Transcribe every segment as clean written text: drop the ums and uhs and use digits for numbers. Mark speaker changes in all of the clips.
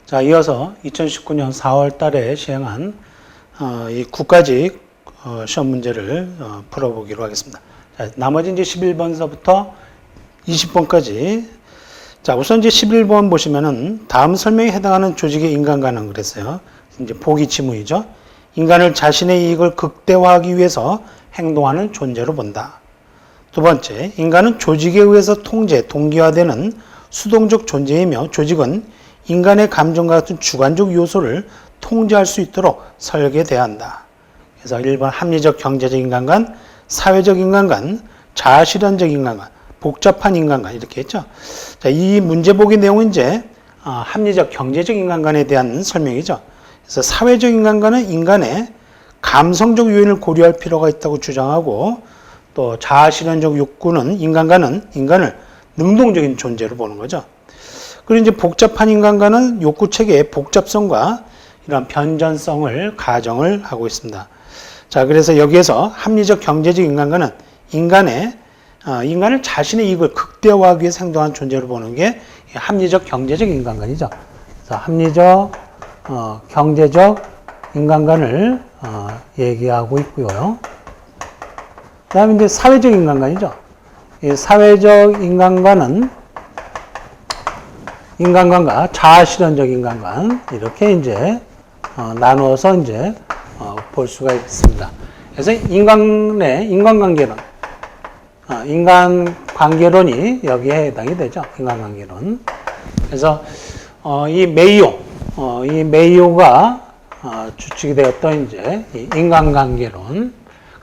Speaker 1: 자, 이어서 2019년 4월 달에 시행한 이 국가직 시험 문제를 풀어보기로 하겠습니다. 자, 나머지 이제 11번서부터 20번까지. 자, 우선 이제 11번 보시면은 다음 설명에 해당하는 조직의 인간관은 그랬어요. 이제 보기 지문이죠. 인간을 자신의 이익을 극대화하기 위해서 행동하는 존재로 본다. 두 번째, 인간은 조직에 의해서 통제, 동기화되는 수동적 존재이며 조직은 인간의 감정과 같은 주관적 요소를 통제할 수 있도록 설계돼야 한다. 그래서 1번 합리적 경제적 인간관, 사회적 인간관, 자아실현적 인간관, 복잡한 인간관 이렇게 했죠. 자, 이 문제 보기 내용은 이제 합리적 경제적 인간관에 대한 설명이죠. 그래서 사회적 인간관은 인간의 감성적 요인을 고려할 필요가 있다고 주장하고, 또 자아실현적 욕구는 인간을 능동적인 존재로 보는 거죠. 그리고 이제 복잡한 인간관은 욕구 체계의 복잡성과 이런 변전성을 가정을 하고 있습니다. 자, 그래서 여기에서 합리적 경제적 인간관은 인간을 자신의 이익을 극대화하기 위해서 행동한 존재로 보는 게 합리적 경제적 인간관이죠. 그래서 합리적 경제적 인간관을 얘기하고 있고요. 그 다음에 이제 사회적 인간관이죠. 이 사회적 인간관은 인간관과 자아실현적 인간관 이렇게 이제 나누어서 이제 볼 수가 있습니다. 그래서 인간관계론, 인간관계론이 여기에 해당이 되죠. 인간관계론. 그래서 이 메이오가 주축이 되었던 이제 이 인간관계론.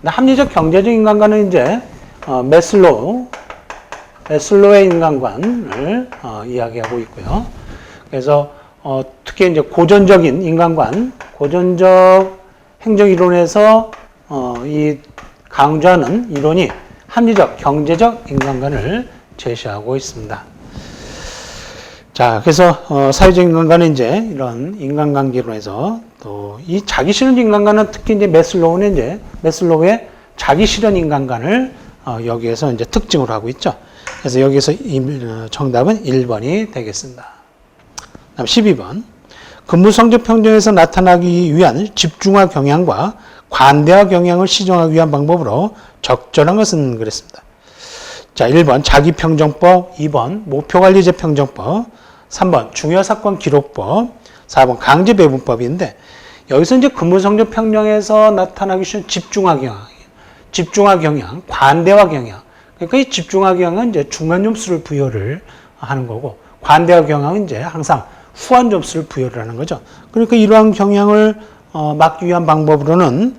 Speaker 1: 합리적 경제적 인간관은 이제 메슬로의 인간관을 이야기하고 있고요. 그래서 특히 이제 고전적인 인간관, 고전적 행정이론에서 이 강조하는 이론이 합리적 경제적 인간관을 제시하고 있습니다. 자, 그래서 사회적 인간관은 이제 이런 인간관계론에서 또 이 자기실현 인간관은 특히 이제 메슬로우의 자기실현 인간관을 여기에서 이제 특징으로 하고 있죠. 그래서 여기서 정답은 1번이 되겠습니다. 다음 12번. 근무성적 평정에서 나타나기 위한 집중화 경향과 관대화 경향을 시정하기 위한 방법으로 적절한 것은 그랬습니다. 자, 1번 자기평정법, 2번 목표관리제 평정법, 3번 중요사건 기록법, 4번 강제배분법인데, 여기서 이제 근무성적 평정에서 나타나기 쉬운 집중화 경향, 관대화 경향. 그러니까 이 집중화 경향은 이제 중간 점수를 부여를 하는 거고, 관대화 경향은 이제 항상 후한 점수를 부여를 하는 거죠. 그러니까 이러한 경향을 막기 위한 방법으로는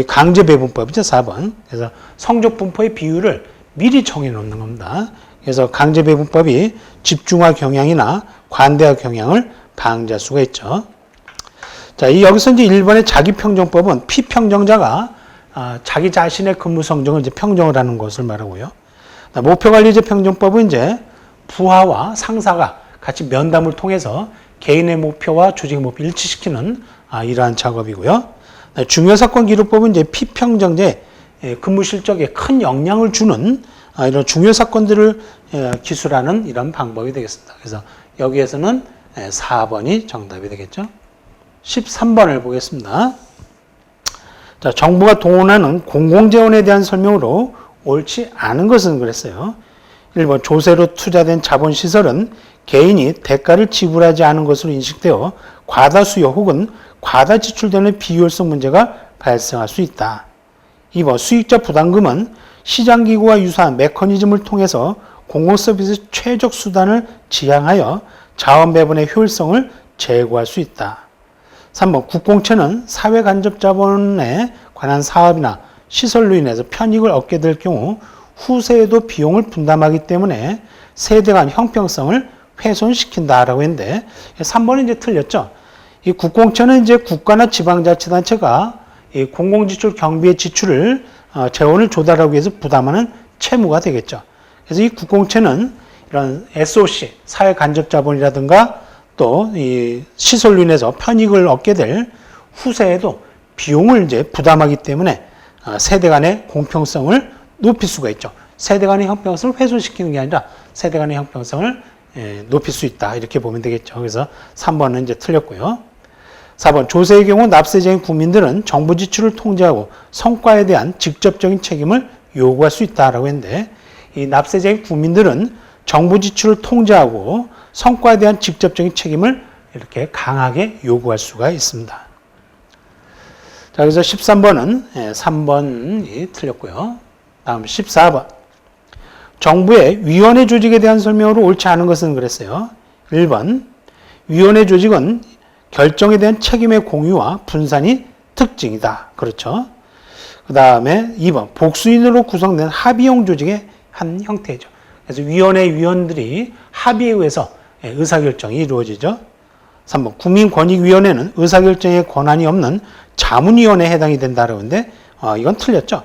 Speaker 1: 강제 배분법이죠, 4번. 그래서 성적 분포의 비율을 미리 정해 놓는 겁니다. 그래서 강제 배분법이 집중화 경향이나 관대화 경향을 방지할 수가 있죠. 자, 여기서 이제 1번의 자기평정법은 피평정자가 자기 자신의 근무 성적을 이제 평정을 하는 것을 말하고요. 목표관리제 평정법은 이제 부하와 상사가 같이 면담을 통해서 개인의 목표와 조직의 목표를 일치시키는 이러한 작업이고요. 중요사건 기록법은 이제 피평정제 근무 실적에 큰 영향을 주는 이런 중요 사건들을 기술하는 이런 방법이 되겠습니다. 그래서 여기에서는 4번이 정답이 되겠죠. 13번을 보겠습니다. 자, 정부가 동원하는 공공재원에 대한 설명으로 옳지 않은 것은 그랬어요. 1번 조세로 투자된 자본시설은 개인이 대가를 지불하지 않은 것으로 인식되어 과다 수요 혹은 과다 지출되는 비효율성 문제가 발생할 수 있다. 2번 수익자 부담금은 시장기구와 유사한 메커니즘을 통해서 공공서비스 최적 수단을 지향하여 자원 배분의 효율성을 제고할 수 있다. 3번 국공채는 사회간접자본에 관한 사업이나 시설로 인해서 편익을 얻게 될 경우 후세에도 비용을 분담하기 때문에 세대 간 형평성을 훼손시킨다라고 했는데 3번은 이제 틀렸죠. 이 국공채는 이제 국가나 지방자치단체가 이 공공지출 경비의 지출을 재원을 조달하기 위해서 부담하는 채무가 되겠죠. 그래서 이 국공채는 이런 SOC, 사회간접자본이라든가 또 이 시설로 인해서 편익을 얻게 될 후세에도 비용을 이제 부담하기 때문에 세대 간의 공평성을 높일 수가 있죠. 세대 간의 형평성을 훼손시키는 게 아니라 세대 간의 형평성을 높일 수 있다. 이렇게 보면 되겠죠. 그래서 3번은 이제 틀렸고요. 4번 조세의 경우 납세자인 국민들은 정부 지출을 통제하고 성과에 대한 직접적인 책임을 요구할 수 있다라고 했는데 이 납세자인 국민들은 정부 지출을 통제하고 성과에 대한 직접적인 책임을 이렇게 강하게 요구할 수가 있습니다. 자, 그래서 13번은 3번이 틀렸고요. 다음 14번. 정부의 위원회 조직에 대한 설명으로 옳지 않은 것은 그랬어요. 1번. 위원회 조직은 결정에 대한 책임의 공유와 분산이 특징이다. 그렇죠. 그 다음에 2번. 복수인으로 구성된 합의형 조직의 한 형태죠. 그래서 위원회 위원들이 합의에 의해서 의사결정이 이루어지죠. 3번. 국민권익위원회는 의사결정에 권한이 없는 자문위원회에 해당이 된다라고 하는데 이건 틀렸죠.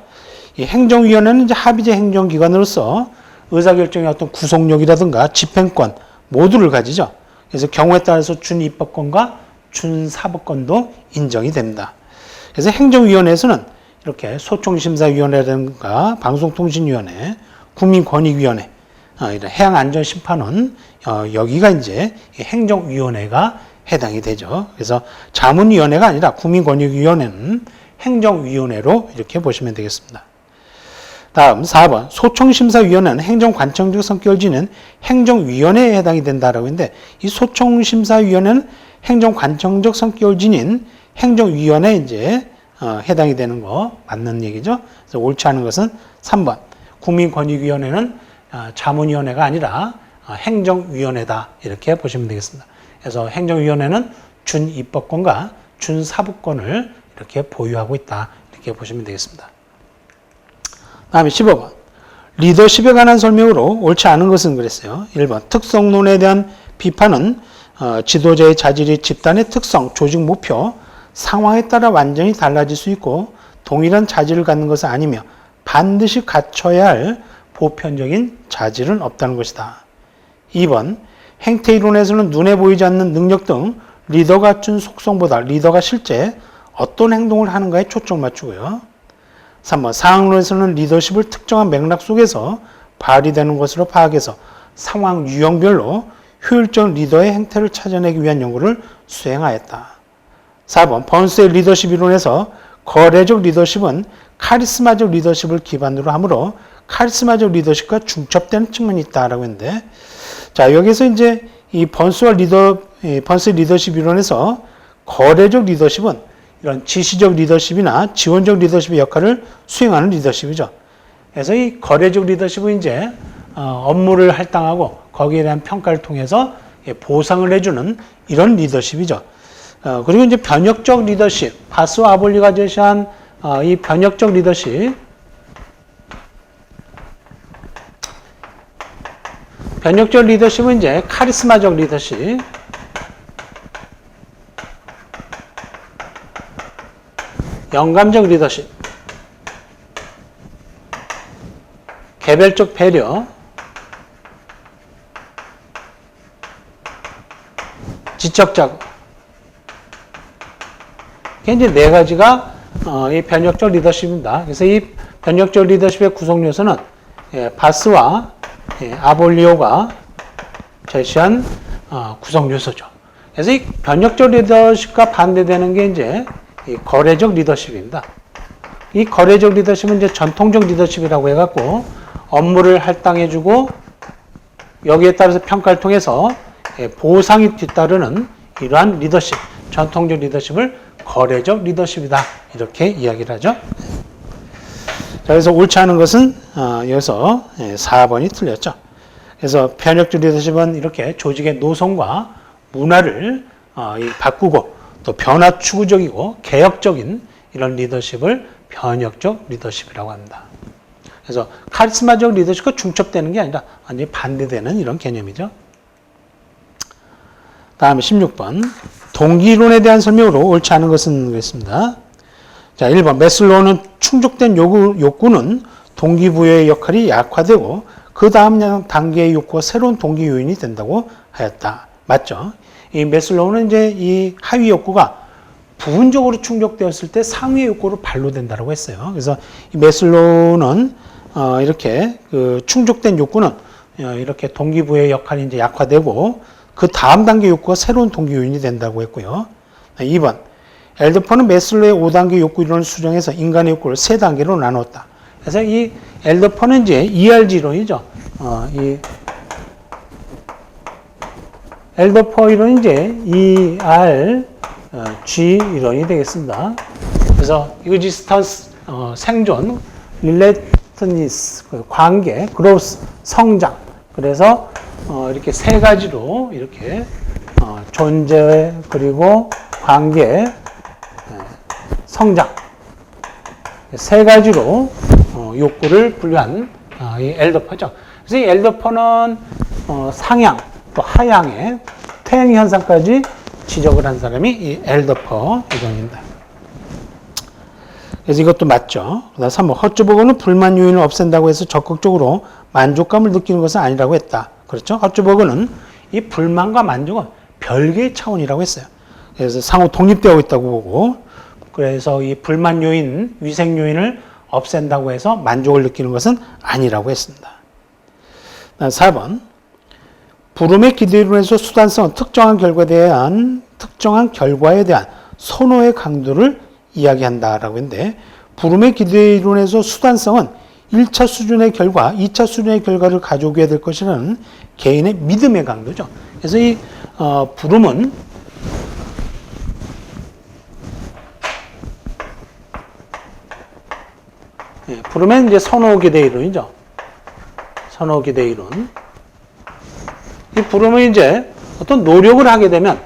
Speaker 1: 이 행정위원회는 이제 합의제 행정기관으로서 의사결정의 어떤 구속력이라든가 집행권 모두를 가지죠. 그래서 경우에 따라서 준입법권과 준사법권도 인정이 됩니다. 그래서 행정위원회에서는 이렇게 소총심사위원회라든가 방송통신위원회, 국민권익위원회, 이런 해양안전심판원 여기가 이제 행정위원회가 해당이 되죠. 그래서 자문위원회가 아니라 국민권익위원회는 행정위원회로 이렇게 보시면 되겠습니다. 다음 4번 소총심사위원회는 행정관청적 성격을 지닌 행정위원회에 해당이 된다라고 했는데 이 소총심사위원회는 행정관청적 성격을 지닌 행정위원회에 이제 해당이 되는 거 맞는 얘기죠. 그래서 옳지 않은 것은 3번 국민권익위원회는 자문위원회가 아니라 행정위원회다 이렇게 보시면 되겠습니다. 그래서 행정위원회는 준입법권과 준사법권을 이렇게 보유하고 있다 이렇게 보시면 되겠습니다. 다음에 15번. 리더십에 관한 설명으로 옳지 않은 것은 그랬어요. 1번. 특성론에 대한 비판은 지도자의 자질이 집단의 특성, 조직 목표, 상황에 따라 완전히 달라질 수 있고 동일한 자질을 갖는 것은 아니며 반드시 갖춰야 할 보편적인 자질은 없다는 것이다. 2번. 행태이론에서는 눈에 보이지 않는 능력 등 리더가 갖춘 속성보다 리더가 실제 어떤 행동을 하는가에 초점을 맞추고요. 3번. 상황론에서는 리더십을 특정한 맥락 속에서 발휘되는 것으로 파악해서 상황 유형별로 효율적 리더의 행태를 찾아내기 위한 연구를 수행하였다. 4번. 번스의 리더십 이론에서 거래적 리더십은 카리스마적 리더십을 기반으로 하므로 카리스마적 리더십과 중첩되는 측면이 있다라고 했는데, 자, 여기서 이제 이 번스 리더십 이론에서 거래적 리더십은 이런 지시적 리더십이나 지원적 리더십의 역할을 수행하는 리더십이죠. 그래서 이 거래적 리더십은 이제 업무를 할당하고 거기에 대한 평가를 통해서 보상을 해주는 이런 리더십이죠. 그리고 이제 변혁적 리더십, 바스와 아볼리가 제시한 이 변혁적 리더십, 변혁적 리더십은 이제 카리스마적 리더십, 영감적 리더십, 개별적 배려, 지적 작업. 이게 이제 네 가지가 이 변혁적 리더십입니다. 그래서 이 변혁적 리더십의 구성 요소는 바스와 아볼리오가 제시한 구성 요소죠. 그래서 이 변혁적 리더십과 반대되는 게 이제 이 거래적 리더십입니다. 이 거래적 리더십은 이제 전통적 리더십이라고 해갖고 업무를 할당해주고 여기에 따라서 평가를 통해서 보상이 뒤따르는 이러한 리더십, 전통적 리더십을 거래적 리더십이다 이렇게 이야기를 하죠. 자, 그래서 옳지 않은 것은 여기서 4번이 틀렸죠. 그래서 변혁적 리더십은 이렇게 조직의 노선과 문화를 바꾸고 또 변화 추구적이고 개혁적인 이런 리더십을 변혁적 리더십이라고 합니다. 그래서 카리스마적 리더십과 중첩되는 게 아니라 완전히 반대되는 이런 개념이죠. 다음에 16번. 동기이론에 대한 설명으로 옳지 않은 것은 그랬습니다. 자, 1번. 매슬로우는 충족된 욕구는 동기부여의 역할이 약화되고 그 다음 단계의 욕구가 새로운 동기 요인이 된다고 하였다. 맞죠? 이 매슬로우는 이제 이 하위 욕구가 부분적으로 충족되었을 때 상위 욕구로 반로된다고 했어요. 그래서 이 매슬로우는 이렇게 그 충족된 욕구는 이렇게 동기부여의 역할이 이제 약화되고 그 다음 단계 욕구가 새로운 동기 요인이 된다고 했고요. 2번. 엘더퍼는 매슬로의 5단계 욕구 이론을 수정해서 인간의 욕구를 3단계로 나눴다. 그래서 이 엘더퍼는 이제 ERG 이론이죠. 이 엘더퍼 이론은 이제 ERG 이론이 되겠습니다. 그래서 이그지스턴스 생존, 릴레이트니스 관계, 그로스 성장. 그래서 이렇게 3가지로 이렇게 존재 그리고 관계, 성장 3가지로 욕구를 분류한 이 엘더퍼죠. 그래서 이 엘더퍼는 상향 또 하향의 퇴행 현상까지 지적을 한 사람이 이 엘더퍼 이론입니다. 그래서 이것도 맞죠. 그다음 3번. 허츠버그는 불만 요인을 없앤다고 해서 적극적으로 만족감을 느끼는 것은 아니라고 했다. 그렇죠? 허츠버그는 이 불만과 만족은 별개의 차원이라고 했어요. 그래서 상호 독립되어 있다고 보고, 그래서 이 불만 요인, 위생 요인을 없앤다고 해서 만족을 느끼는 것은 아니라고 했습니다. 4번. 부름의 기대이론에서 수단성은 특정한 결과에 대한 선호의 강도를 이야기한다라고 했는데, 부름의 기대이론에서 수단성은 1차 수준의 결과, 2차 수준의 결과를 가져오게 될 것이라는 개인의 믿음의 강도죠. 그래서 이 부름은 부름은 이제 선호 기대 이론이죠. 선호 기대 이론. 이 부름은 이제 어떤 노력을 하게 되면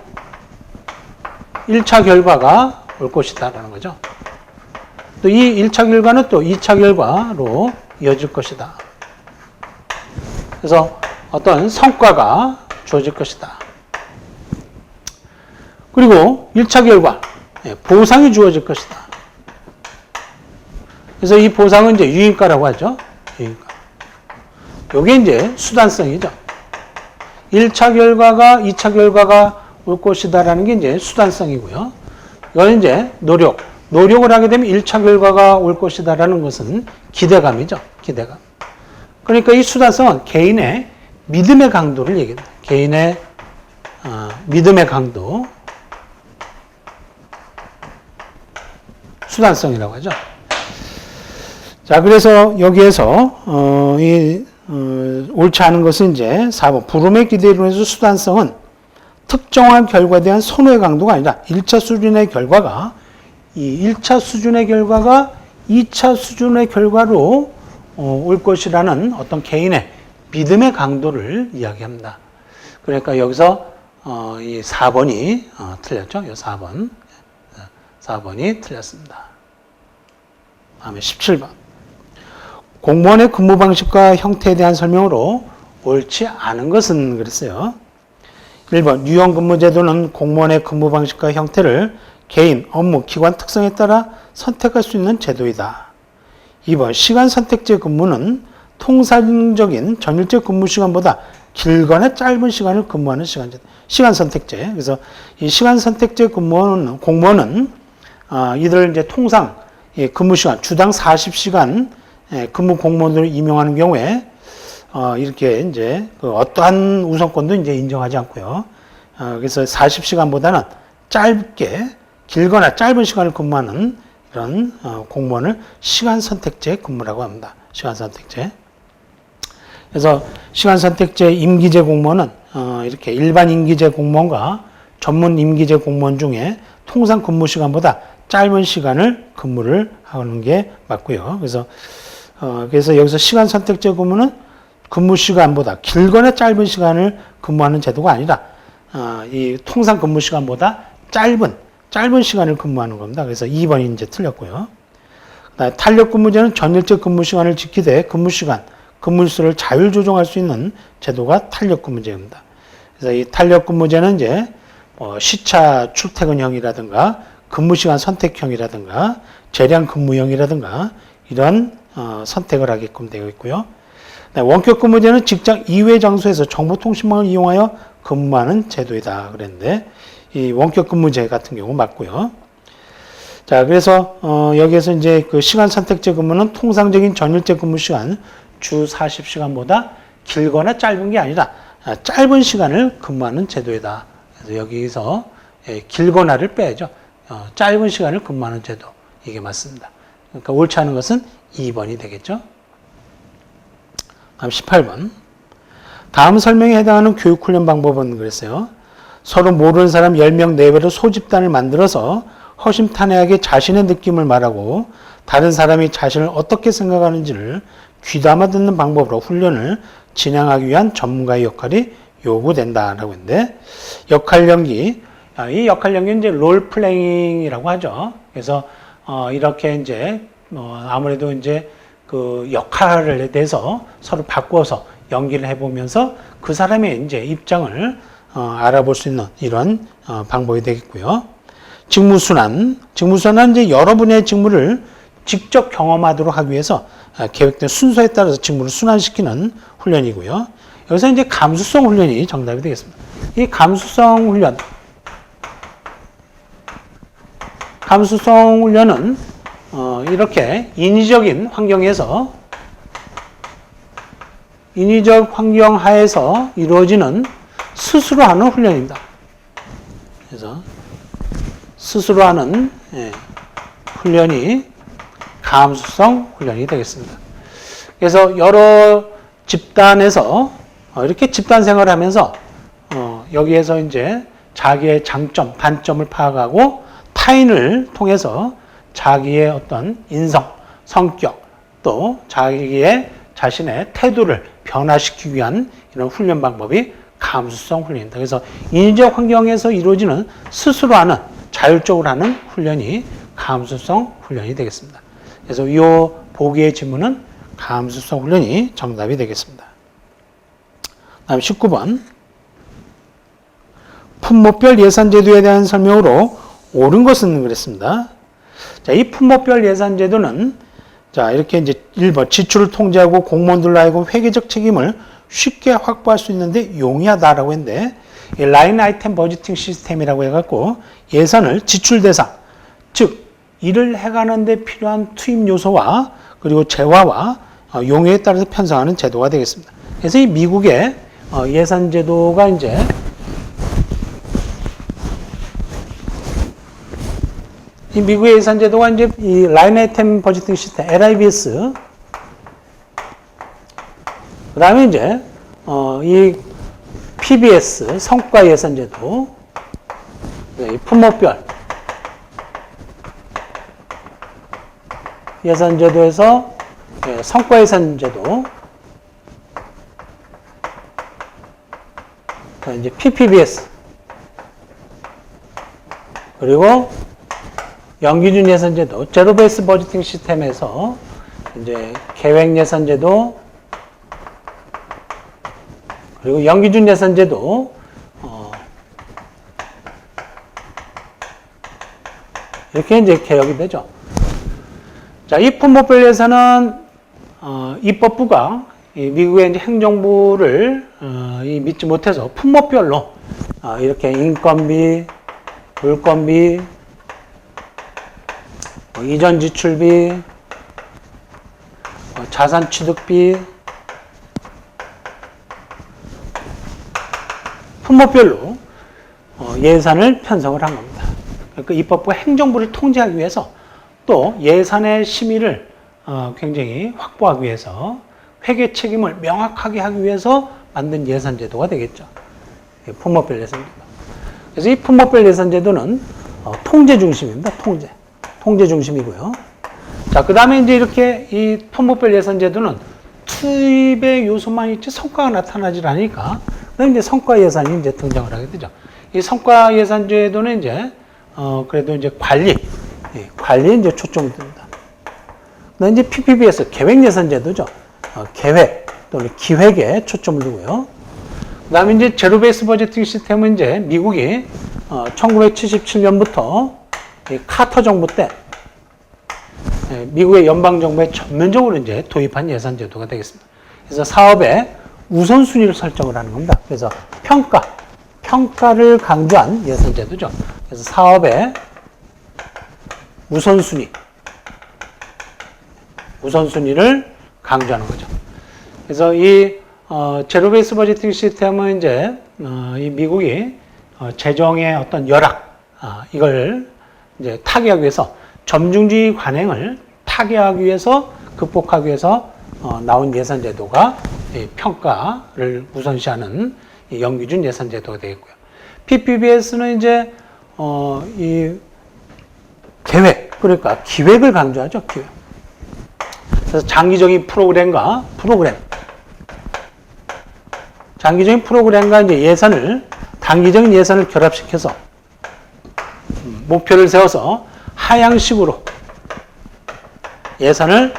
Speaker 1: 1차 결과가 올 것이다라는 거죠. 또 이 1차 결과는 또 2차 결과로 이어질 것이다. 그래서 어떤 성과가 주어질 것이다. 그리고 1차 결과, 보상이 주어질 것이다. 그래서 이 보상은 이제 유인가라고 하죠. 유인가. 요게 이제 수단성이죠. 1차 결과가 2차 결과가 올 것이다라는 게 이제 수단성이고요. 이건 이제 노력을 하게 되면 1차 결과가 올 것이다라는 것은 기대감이죠. 기대감. 그러니까 이 수단성은 개인의 믿음의 강도를 얘기합니다. 개인의 믿음의 강도. 수단성이라고 하죠. 자, 그래서 여기에서 옳지 않은 것은 이제 4번. 부름의 기대이론에서 수단성은 특정한 결과에 대한 선호의 강도가 아니라 1차 수준의 결과가 이 1차 수준의 결과가 2차 수준의 결과로 올 것이라는 어떤 개인의 믿음의 강도를 이야기합니다. 그러니까 여기서 이 4번이 틀렸죠. 이 4번이 틀렸습니다. 다음에 17번. 공무원의 근무 방식과 형태에 대한 설명으로 옳지 않은 것은 그랬어요. 1번. 유형 근무 제도는 공무원의 근무 방식과 형태를 개인, 업무, 기관 특성에 따라 선택할 수 있는 제도이다. 2번. 시간 선택제 근무는 통상적인 전일제 근무 시간보다 길거나 짧은 시간을 근무하는 시간제도. 시간 선택제. 그래서 이 시간 선택제 공무원은 이들 이제 통상 근무 시간, 주당 40시간 근무 공무원으로 임용하는 경우에 이렇게 이제 어떠한 우선권도 이제 인정하지 않고요. 그래서 40시간보다는 길거나 짧은 시간을 근무하는 이런 공무원을 시간 선택제 근무라고 합니다. 시간 선택제. 그래서 시간 선택제 임기제 공무원은 이렇게 일반 임기제 공무원과 전문 임기제 공무원 중에 통상 근무 시간보다 짧은 시간을 근무를 하는 게 맞고요. 그래서 여기서 시간 선택제 근무는 근무 시간보다 길거나 짧은 시간을 근무하는 제도가 아니라 이 통상 근무 시간보다 짧은 시간을 근무하는 겁니다. 그래서 2번이 이제 틀렸고요. 탄력 근무제는 전일제 근무 시간을 지키되 근무 시간, 근무일수를 자율 조정할 수 있는 제도가 탄력 근무제입니다. 그래서 이 탄력 근무제는 이제 시차 출퇴근형이라든가 근무 시간 선택형이라든가 재량 근무형이라든가 이런 선택을 하게끔 되어 있고요. 원격 근무제는 직장 이외 장소에서 정보통신망을 이용하여 근무하는 제도이다 그랬는데 이 원격 근무제 같은 경우 맞고요. 자, 그래서 여기에서 이제 그 시간 선택제 근무는 통상적인 전일제 근무 시간 주 40시간보다 길거나 짧은 게 아니라 짧은 시간을 근무하는 제도이다. 그래서 여기서 길거나를 빼야죠. 짧은 시간을 근무하는 제도. 이게 맞습니다. 그러니까 옳지 않은 것은 2번이 되겠죠. 다음 18번. 다음 설명에 해당하는 교육훈련 방법은 그랬어요. 서로 모르는 사람 10명 내외로 소집단을 만들어서 허심탄회하게 자신의 느낌을 말하고 다른 사람이 자신을 어떻게 생각하는지를 귀담아 듣는 방법으로 훈련을 진행하기 위한 전문가의 역할이 요구된다라고 했는데, 역할 연기, 이 역할 연기는 이제 롤 플레잉이라고 하죠. 그래서 이렇게 이제 아무래도 이제 그 역할에 대해서 서로 바꿔서 연기를 해보면서 그 사람의 이제 입장을 알아볼 수 있는 이런 방법이 되겠고요. 직무순환. 직무순환은 이제 여러분의 직무를 직접 경험하도록 하기 위해서 계획된 순서에 따라서 직무를 순환시키는 훈련이고요. 여기서 이제 감수성 훈련이 정답이 되겠습니다. 이 감수성 훈련은 이렇게 인위적 환경 하에서 이루어지는 스스로 하는 훈련입니다. 그래서 스스로 하는 훈련이 감수성 훈련이 되겠습니다. 그래서 여러 집단에서 이렇게 집단 생활을 하면서 여기에서 이제 자기의 장점, 단점을 파악하고 타인을 통해서 자기의 어떤 인성, 성격, 또 자신의 태도를 변화시키기 위한 이런 훈련 방법이 감수성 훈련입니다. 그래서 인위적 환경에서 이루어지는 스스로 하는, 자율적으로 하는 훈련이 감수성 훈련이 되겠습니다. 그래서 이 보기의 지문은 감수성 훈련이 정답이 되겠습니다. 다음 19번. 품목별 예산제도에 대한 설명으로 옳은 것은 그랬습니다. 자, 이 품목별 예산제도는 자, 이렇게 이제 1번 지출을 통제하고 공무원들로 하여금 회계적 책임을 쉽게 확보할 수 있는데 용이하다라고 했는데, 이 라인 아이템 버지팅 시스템이라고 해갖고 예산을 지출 대상, 즉 일을 해가는 데 필요한 투입 요소와 그리고 재화와 용역에 따라서 편성하는 제도가 되겠습니다. 그래서 이 미국의 예산 제도가 이제 이 미국의 예산 제도가 이제 이 라인 아이템 버지팅 시스템 LIBS, 그다음에 이제 이 PBS 성과 예산 제도, 이 품목별 예산 제도에서 성과 예산 제도, 이제 PPBS, 그리고 연기준 예산제도, 제로 베이스 버지팅 시스템에서 이제 계획 예산제도, 그리고 연기준 예산제도, 이렇게 이제 개혁이 되죠. 자, 이 품목별 예산은 입법부가 미국의 이제 행정부를 믿지 못해서 품목별로 이렇게 인건비, 물건비, 이전 지출비, 자산 취득비, 품목별로 예산을 편성을 한 겁니다. 그러니까 입법부가 행정부를 통제하기 위해서 또 예산의 심의를 굉장히 확보하기 위해서 회계 책임을 명확하게 하기 위해서 만든 예산제도가 되겠죠. 품목별 예산제도. 그래서 이 품목별 예산제도는 통제 중심입니다. 통제 중심이고요. 자, 그 다음에 이제 이렇게 이 품목별 예산제도는 투입의 요소만 있지 성과가 나타나질 않으니까, 그다음에 이제 성과 예산이 이제 등장을 하게 되죠. 이 성과 예산제도는 이제 그래도 이제 관리에 이제 초점이 듭니다. 그다음에 이제 PPBS 계획 예산제도죠. 계획 또는 기획에 초점을 두고요. 그다음에 이제 제로 베이스 버지팅 시스템은 이제 미국이 1977년부터 카터 정부 때 미국의 연방 정부에 전면적으로 이제 도입한 예산제도가 되겠습니다. 그래서 사업의 우선순위를 설정을 하는 겁니다. 그래서 평가를 강조한 예산제도죠. 그래서 사업의 우선순위를 강조하는 거죠. 그래서 이 제로 베이스 버제팅 시스템은 이제 이 미국이 재정의 어떤 열악 이걸 이제 타개하기 위해서 점중주의 관행을 타개하기 위해서 극복하기 위해서 나온 예산 제도가 평가를 우선시하는 영기준 예산 제도가 되겠고요. PPBS는 이제 이 계획 그러니까 기획을 강조하죠. 기획. 그래서 장기적인 장기적인 프로그램과 이제 예산을 단기적인 예산을 결합시켜서 목표를 세워서 하향식으로 예산을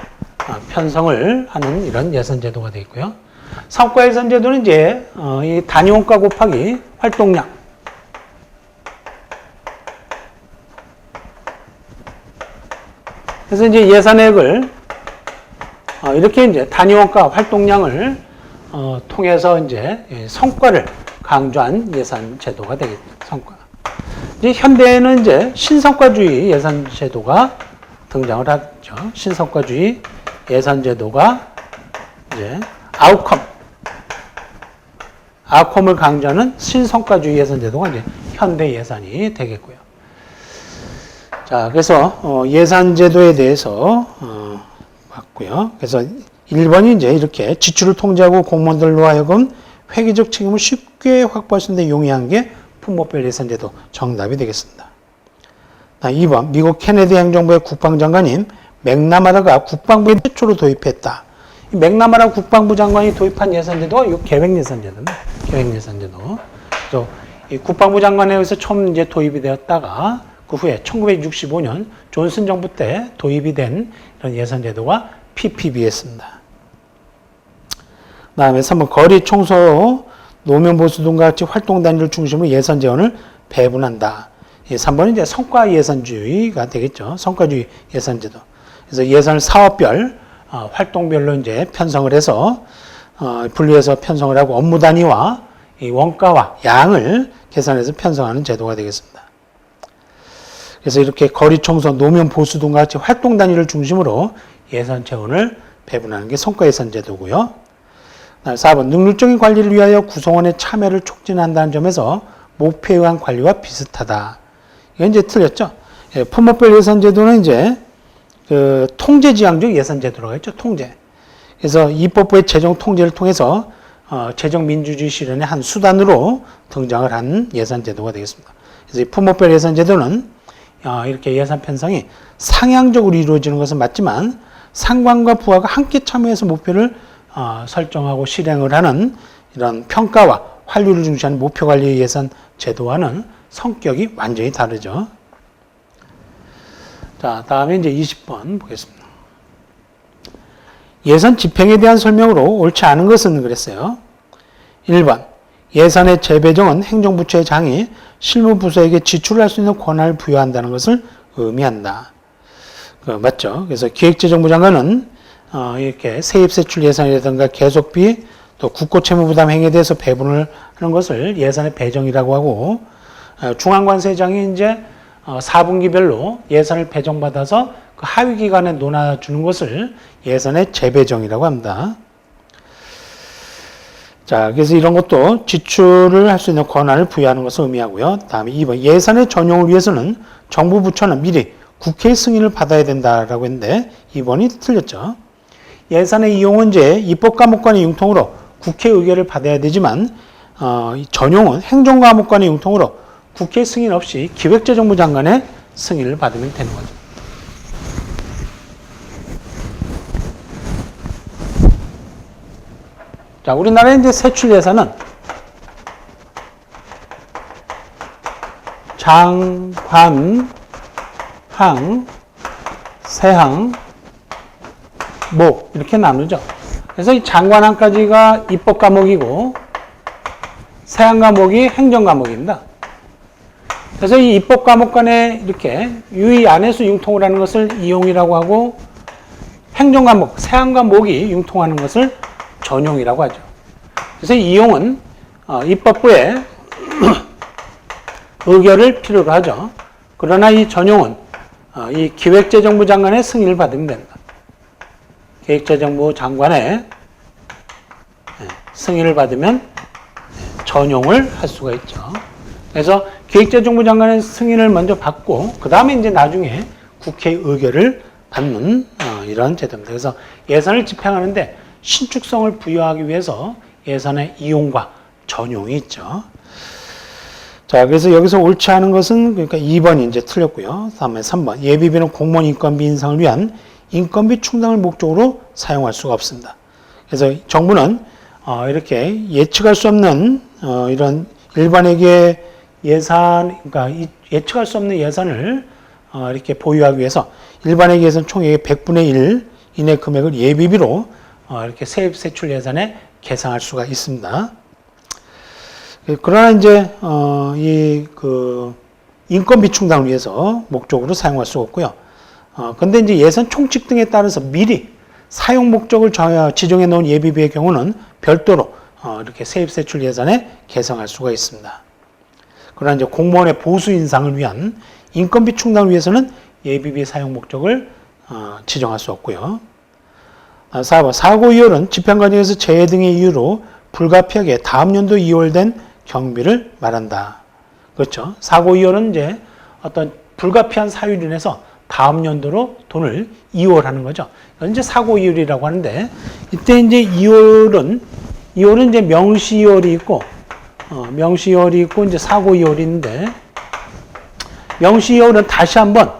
Speaker 1: 편성을 하는 이런 예산 제도가 되어 있고요. 성과 예산 제도는 이제 이 단위원가 곱하기 활동량. 그래서 이제 예산액을 이렇게 이제 단위원가 활동량을 통해서 이제 성과를 강조한 예산 제도가 되겠죠. 성과. 이제 현대에는 이제 신성과주의 예산 제도가 등장을 하죠. 신성과주의 예산 제도가 이제 아웃컴을 강조하는 신성과주의 예산 제도가 이제 현대 예산이 되겠고요. 자, 그래서 예산 제도에 대해서 봤고요. 그래서 1번이 이제 이렇게 지출을 통제하고 공무원들로 하여금 회계적 책임을 쉽게 확보할 수 있는 데 용이한 게 품목별 예산 제도 정답이 되겠습니다. 2번 미국 케네디 행정부의 국방장관인 맥나마라가 국방부에 최초로 도입했다. 이 맥나마라 국방부 장관이 도입한 예산제도가 이 계획예산제도입니다. 계획예산제도. 그래서 이 국방부 장관에 의해서 처음 이제 도입이 되었다가 그 후에 1965년 존슨 정부 때 도입이 된 이런 예산제도가 PPB였습니다. 다음에 3번 거리 청소, 노면 보수 등과 같이 활동 단위를 중심으로 예산 재원을 배분한다. 3번은 이제 성과 예산주의가 되겠죠. 성과주의 예산제도. 그래서 예산을 사업별, 활동별로 이제 편성을 해서 분류해서 편성을 하고 업무 단위와 이 원가와 양을 계산해서 편성하는 제도가 되겠습니다. 그래서 이렇게 거리 청소, 노면 보수 등과 같이 활동 단위를 중심으로 예산 재원을 배분하는 게 성과 예산 제도고요. 4번 능률적인 관리를 위하여 구성원의 참여를 촉진한다는 점에서 목표에 의한 관리와 비슷하다. 이건 이제 틀렸죠. 품목별 예산 제도는 이제 그 통제지향적 예산 제도라고 했죠. 통제. 그래서 입법부의 재정 통제를 통해서 재정 민주주의 실현의 한 수단으로 등장을 한 예산 제도가 되겠습니다. 그래서 이 품목별 예산 제도는 이렇게 예산 편성이 상향적으로 이루어지는 것은 맞지만 상관과 부하가 함께 참여해서 목표를 설정하고 실행을 하는 이런 평가와 환류를 중시하는 목표관리 예산 제도와는 성격이 완전히 다르죠. 자, 다음에 이제 20번 보겠습니다. 예산 집행에 대한 설명으로 옳지 않은 것은 그랬어요. 1번 예산의 재배정은 행정부처의 장이 실무부서에게 지출을 할 수 있는 권한을 부여한다는 것을 의미한다. 맞죠? 그래서 기획재정부 장관은 이렇게 세입세출 예산이라든가 계속비 또 국고채무부담 행위에 대해서 배분을 하는 것을 예산의 배정이라고 하고 중앙관세장이 이제 4분기별로 예산을 배정받아서 그 하위 기관에 논아주는 것을 예산의 재배정이라고 합니다. 자, 그래서 이런 것도 지출을 할 수 있는 권한을 부여하는 것을 의미하고요. 다음에 2번 예산의 전용을 위해서는 정부 부처는 미리 국회의 승인을 받아야 된다라고 했는데 2번이 틀렸죠. 예산의 이용은 이제 입법과목관의 융통으로 국회 의결을 받아야 되지만 전용은 행정과목관의 융통으로 국회 승인 없이 기획재정부 장관의 승인을 받으면 되는 거죠. 자, 우리나라의 이제 세출 예산은 장관, 항, 세항, 목 이렇게 나누죠. 그래서 이 장관항까지가 입법 과목이고 세항 과목이 행정 과목입니다. 그래서 이 입법 과목 간에 이렇게 유의 안에서 융통을 하는 것을 이용이라고 하고 행정 과목, 세항 과목이 융통하는 것을 전용이라고 하죠. 그래서 이 이용은 입법부의 의결을 필요로 하죠. 그러나 이 전용은 이 기획재정부 장관의 승인을 받으면 됩니다. 기획재정부 장관의 승인을 받으면 전용을 할 수가 있죠. 그래서 기획재정부 장관의 승인을 먼저 받고 그 다음에 이제 나중에 국회 의결을 받는 이런 제도입니다. 그래서 예산을 집행하는데 신축성을 부여하기 위해서 예산의 이용과 전용이 있죠. 자, 그래서 여기서 옳지 않은 것은 그러니까 2번이 이제 틀렸고요. 다음에 3번. 예비비는 공무원 인건비 인상을 위한 인건비 충당을 목적으로 사용할 수가 없습니다. 그래서 정부는 이렇게 예측할 수 없는 이런 일반회계 예산, 그러니까 예측할 수 없는 예산을 이렇게 보유하기 위해서 일반회계 예산 총액의 100분의 1 이내 금액을 예비비로 이렇게 세입 세출 예산에 계상할 수가 있습니다. 그러나 이제 인건비 충당을 위해서 목적으로 사용할 수 없고요. 근데 이제 예산 총칙 등에 따라서 미리 사용 목적을 지정해 놓은 예비비의 경우는 별도로 이렇게 세입 세출 예산에 계상할 수가 있습니다. 그러나 이제 공무원의 보수 인상을 위한 인건비 충당을 위해서는 예비비 사용 목적을 지정할 수 없고요. 4번. 사고 이율은 집행 과정에서 재해 등의 이유로 불가피하게 다음 연도 이월된 경비를 말한다. 그렇죠. 사고 이율은 이제 어떤 불가피한 사유로 인해서 다음 연도로 돈을 이월하는 거죠. 이건 이제 사고 이율이라고 하는데 이때 이제 이율은 이제 명시 이율이 있고 명시 이율이 있고 이제 사고 이율이 있는데 명시 이율은 다시 한번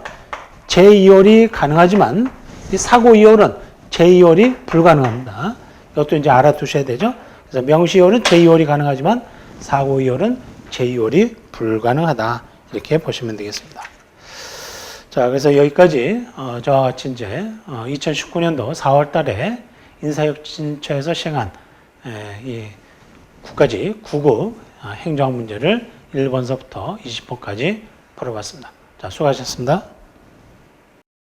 Speaker 1: 재이율이 가능하지만 이 사고 이율은 재이율이 불가능합니다. 이것도 이제 알아두셔야 되죠. 그래서 명시 이율은 재이율이 가능하지만 사고 이율은 재이율이 불가능하다. 이렇게 보시면 되겠습니다. 자, 그래서 여기까지 저와 같이 이제 2019년도 4월 달에 인사혁신처에서 시행한 이 9급 행정학 문제를 1번서부터 20번까지 풀어봤습니다. 자, 수고하셨습니다.